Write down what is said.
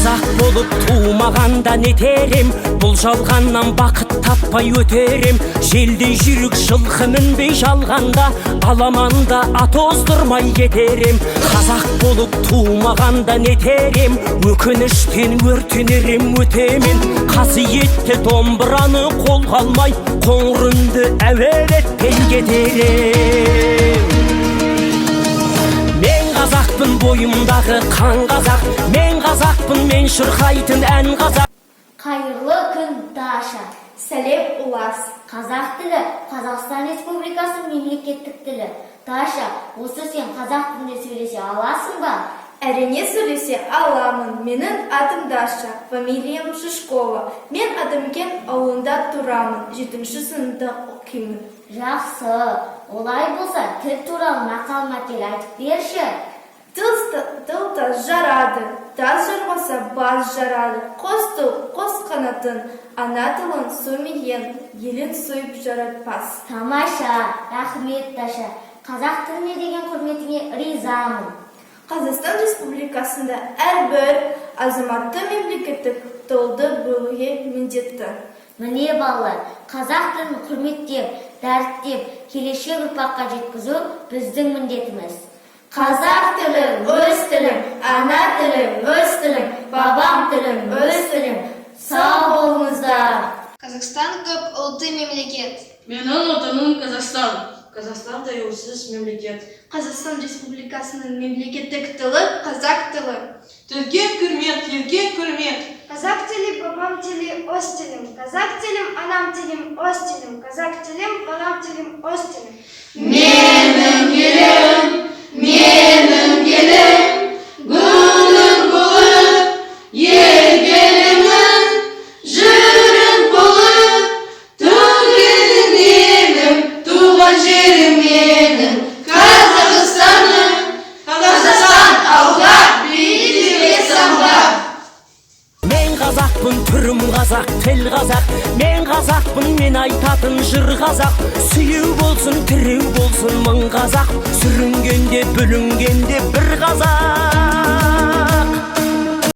Қазақ болып туымағанда нетерем, бұл жалғаннан бақыт таппай өтерем. Желдей жүрік жылқы мінбей жалғанда, аламанда ат оздырмай кетерем. Қазақ болып туымағанда нетерем, өкініштен өртенерем өтемен. Қасиетті домбыраны қолға алмай, қоңыр үнді әуелетпен кетерем. Мен қазақпын, бойымдағы қан қазақ, мен қазақпын, мен шырқайтын ән қазақ. Қайырлы күн, Даша. Сәлем, Улас. Қазақ тілі Қазақстан Республикасының мемлекеттік тілі. Даша, осы сен қазақ тілінде сөйлесе аласың ба? Әрине сөйлесе аламын. Менің атым Даша, фамилиям Шишкова. Мен Адамкен ауылында тұрамын, 7-ші сыныпта оқимын. Жақсы. Олай болса, тіл туралы мақал-мәтел айтып берші. Тыл тас жарады, тас жармаса бас жарады. Қос тыл, қос қанатын, ана тылын сүймеген, елін сүйіп жаратпас. Тамаша, рахмет, Даша. Қазақ тіліне деген құрметіңе ризамын. Қазақстан Республикасында әрбір азаматты мемлекеттік тілді білуге міндетті. Міне балалар, қазақ тілін құрметтеп, дәріптеп, келешек ұрпаққа жеткізу біздің міндетіміз. Қазақ тілім, өз тілім, ана тілім, өз тілім, бабам тілім, өз тілім. Сау болыңыздар. Қазақстан көп ұлтты мемлекет. Менің отаным Қазақстан. Қазақстан тәуелсіз мемлекет. Қазақстан Республикасының мемлекеттік тілі қазақ тілі. Тілге күрмет, елге күрмет. Қазақ тілі бабам тілі, өз тілім. Қазақ тілім, анам тілім, өз тілім. Қазақ тілім, бабам тілім, өз тілім. Менің елім, менің елім, гүлің болып, егелімін, жүрін болып, туған елім, туған жерім менің, Қазақстаным, Қазақстан алға, биігіге самға. Мен қазақпын, түрім қазақ, тіл қазақ. Мен қазақпын, мен айтатын жыр қазақ. Сүйеу болсын, тіреу болсын мың қазақ. Сүрінгенде, бүлінгенде бір қазақ.